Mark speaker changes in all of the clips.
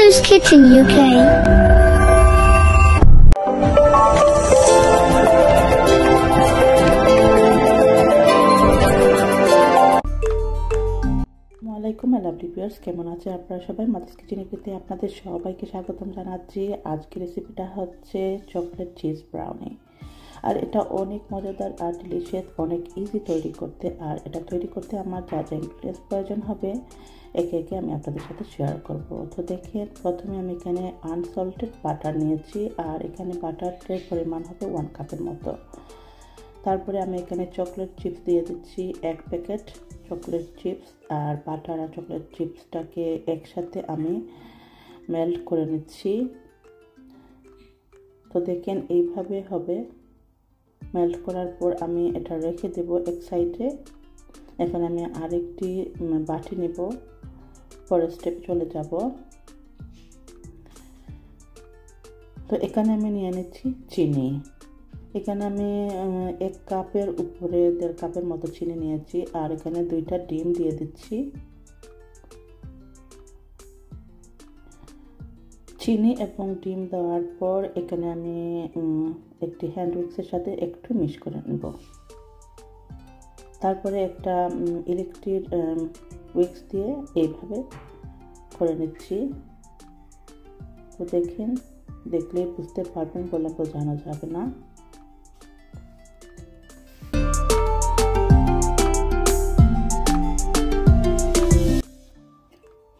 Speaker 1: Mother's Kitchen UK.
Speaker 2: আসসালামাইকুম lovely viewers, কেমন আছেন আপনারা সবাই? মাদার্স কিচেন ইউকেতে আপনাদের সবাইকে স্বাগতম জানাচ্ছি। আজকের রেসিপিটা হচ্ছে চকলেট চিজ ব্রাউনি। আর এটা অনেক মজাদার আর ডিলিশিয়াস, অনেক ইজি তৈরি করতে। আর এটা তৈরি করতে আমার যা যা ইনগ্রিডিয়েন্টস প্রয়োজন হবে একে একে আমি আপনাদের সাথে শেয়ার করব। তো দেখেন, প্রথমে আমি এখানে আনসল্টেড বাটার নিয়েছি, আর এখানে বাটারের পরিমাণ হবে 1 কাপের মতো। তারপরে আমি এখানে চকলেট চিপস দিয়ে দিচ্ছি 1 প্যাকেট চকলেট চিপস। আর বাটার আর চকলেট চিপসটাকে একসাথে আমি মেল্ট করে নিচ্ছি। তো দেখেন এইভাবে হবে। মেল্ট করার পর আমি এটা রেখে দেব এক সাইডে। এখন আমি আরেকটি বাটি নেব, পরের স্টেপে চলে যাব। তো এখানে আমি নিয়ে নিচ্ছি চিনি। এখানে আমি 1 কাপের উপরে 1.5 কাপের মতো চিনি নিয়েছি। আর এখানে 2টা ডিম দিয়ে দিচ্ছি। চিনি এবং ডিম দেওয়ার পর এখানে আমি একটি হ্যান্ড উইক্সের সাথে একটু মিক্স করে নেব। তারপরে একটা ইলেকট্রিক উইক্স দিয়ে এইভাবে করে নিচ্ছি। তো দেখেন, দেখলেই বুঝতে পারবেন, বলে বোঝানো যাবে না।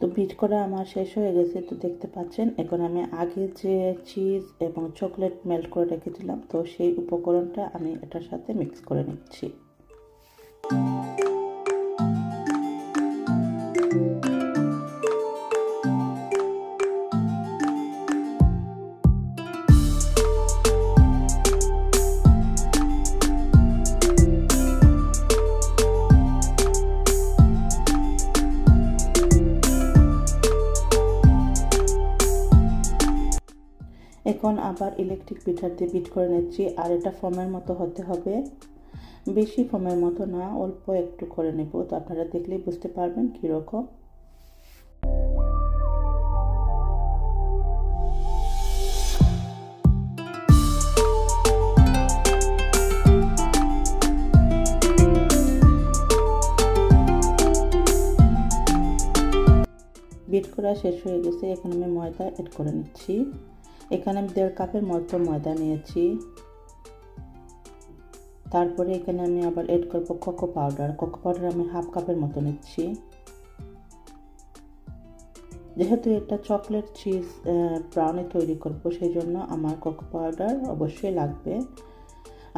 Speaker 2: তো বিট করা আমার শেষ হয়ে গেছে। তো দেখতে পাচ্ছেন, এখন আমি আগে যে চিজ এবং চকলেট মেল্ট করে রেখেছিলাম, তো সেই উপকরণটা আমি এটার সাথে মিক্স করে নিচ্ছি। এখন আবার ইলেকট্রিক বিটার দিয়ে বিট করে নিচ্ছি। আর এটা ফোমের মতো হতে হবে, বেশি ফোমের মতো না, অল্প একটু করে নেব। তো আপনারা দেখলেই বুঝতে পারবেন কীরকম। বিট করা শেষ হয়ে গেছে। এখন আমি ময়দা অ্যাড করে নিচ্ছি। এখানে আমি 1.5 কাপের মতো ময়দা নিয়েছি। তারপরে এখানে আমি আবার অ্যাড করব কোকো পাউডার। কোকো পাউডার আমি 1/2 কাপের মতো নিচ্ছি। যেহেতু এটা চকলেট চিজ ব্রাউনি তৈরি করব, সেই জন্য আমার কোকো পাউডার অবশ্যই লাগবে।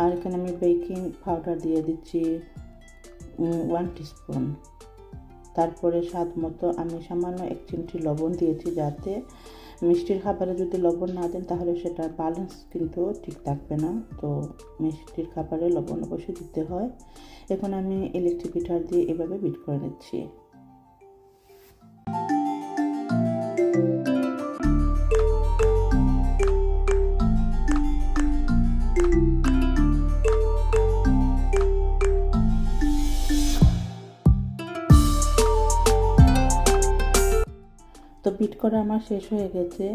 Speaker 2: আর এখানে আমি বেকিং পাউডার দিয়ে দিচ্ছি 1 টিস্পুন। তারপরে স্বাদ মতো আমি সামান্য 1 চিমটি লবণ দিয়েছি, যাতে মিষ্টির খাবারে যদি লবণ না দেন তাহলে সেটা ব্যালেন্স কিন্তু ঠিক থাকবে না। তো মিষ্টির খাবারে লবণ অবশ্যই দিতে হয়। এখন আমি ইলেকট্রিক বিটার দিয়ে এভাবে বিট করে নিচ্ছি। তো বিট করা আমার শেষ হয়ে গেছে।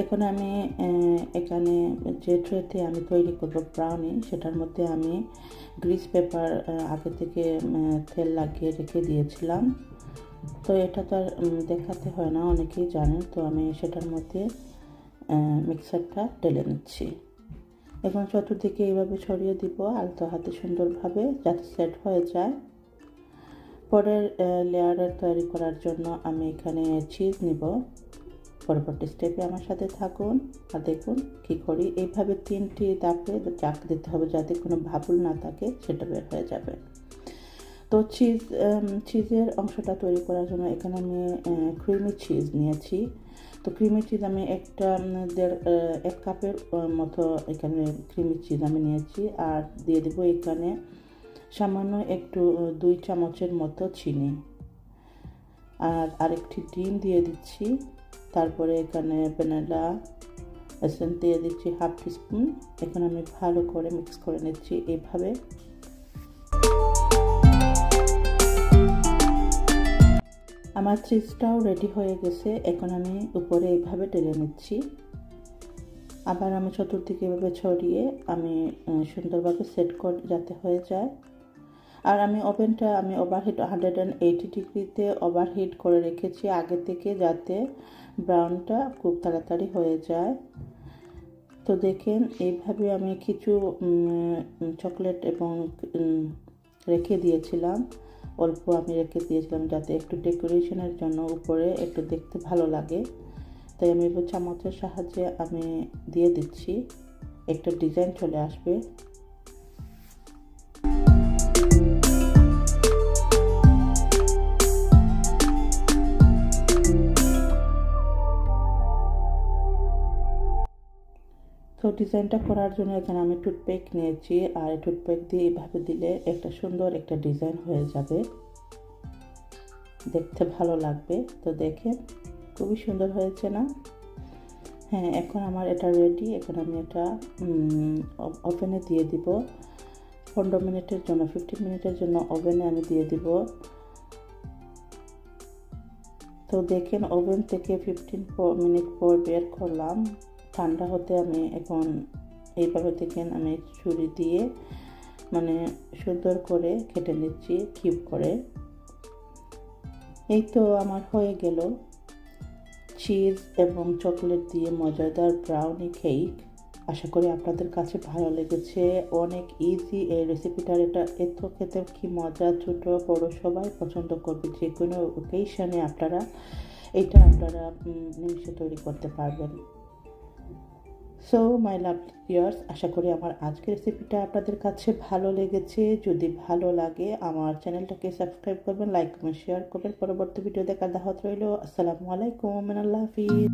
Speaker 2: এখন আমি এখানে যে ট্রেতে আমি তৈরি করব ব্রাউনি, সেটার মধ্যে আমি গ্রিস পেপার আগে থেকে তেল লাগিয়ে রেখে দিয়েছিলাম। তো এটা তো আর দেখাতে হয় না, অনেকেই জানেন। তো আমি সেটার মধ্যে মিক্সারটা ঢেলে নিচ্ছি। এখন চতুর্দিকে এইভাবে ছড়িয়ে দিব আলতো হাতে সুন্দরভাবে, যাতে সেট হয়ে যায়। পরের লেয়ারের তৈরি করার জন্য আমি এখানে চিজ নিব। পরবর্তী স্টেপে আমার সাথে থাকুন আর দেখুন কি করি। এইভাবে 3টি ধাপে চাক দিতে হবে, যাতে কোনো ভাবুল না থাকে, সেটা বের হয়ে যাবে। তো চিজের অংশটা তৈরি করার জন্য এখানে আমি ক্রিমি চিজ নিয়েছি। তো ক্রিমি চিজ আমি 1 কাপের মতো এখানে ক্রিমি চিজ আমি নিয়েছি। আর দিয়ে দেবো এখানে সামান্য একটু 2 চামচের মতো চিনি। আর আরেকটি ডিম দিয়ে দিচ্ছি। তারপরে এখানে ভ্যানিলা এসেন্স দিয়ে দিচ্ছি 1/2 টিস্পুন। এখন আমি ভালো করে মিক্স করে নিচ্ছি এইভাবে। আমার চিজটাও রেডি হয়ে গেছে। এখন আমি উপরে এইভাবে ঢেলে নিচ্ছি। আবার আমি চতুর্দিকে এভাবে ছড়িয়ে আমি সুন্দরভাবে সেট করে যাতে হয়ে যায়। আর আমি ওভেনটা ওভারহিট 180 ডিগ্রিতে ওভারহিট করে রেখেছি আগে থেকে, যাতে ব্রাউনটা খুব তাড়াতাড়ি হয়ে যায়। তো দেখেন এইভাবে আমি কিছু চকলেট এবং রেখে দিয়েছিলাম, অল্প আমি রেখে দিয়েছিলাম যাতে একটু ডেকোরেশনের জন্য উপরে একটু দেখতে ভালো লাগে। তাই আমি চামচের সাহায্যে আমি দিয়ে দিচ্ছি, একটা ডিজাইন চলে আসবে। তো ডিজাইনটা করার জন্য এখানে আমি টুথপিক নিয়েছি, আর টুথপিক দিয়ে এইভাবে দিলে একটা সুন্দর একটা ডিজাইন হয়ে যাবে, দেখতে ভালো লাগবে। তো দেখেন খুবই সুন্দর হয়েছে না? হ্যাঁ, এখন আমার এটা রেডি। এখন আমি এটা ওভেনে দিয়ে দিব 15 মিনিটের জন্য, 15 মিনিটের জন্য ওভেনে আমি দিয়ে দিব। তো দেখেন ওভেন থেকে 15 মিনিট পর বের করলাম, ঠান্ডা হতে আমি এখন এইভাবে দেখেন আমি ছুরি দিয়ে সুন্দর করে কেটে নিচ্ছি কিউব করে। এই তো আমার হয়ে গেল চিজ এবং চকলেট দিয়ে মজাদার ব্রাউনি কেক। আশা করি আপনাদের কাছে ভালো লেগেছে। অনেক ইজি এই রেসিপিটার, এটা এত খেতে কি মজা, ছোট বড় সবাই পছন্দ করবে। যে কোনো ওকেশনে আপনারা নিমিষে তৈরি করতে পারবেন। সো মাই লাভ ভিউয়ার্স, আশা করি আমার আজকের রেসিপিটা আপনাদের কাছে ভালো লেগেছে। যদি ভালো লাগে আমার চ্যানেলটাকে সাবস্ক্রাইব করবেন, লাইক করবেন, শেয়ার করবেন। পরবর্তী ভিডিও দেখার দাওয়াত রইল। আসসালামু আলাইকুম, আল্লাহ হাফিজ।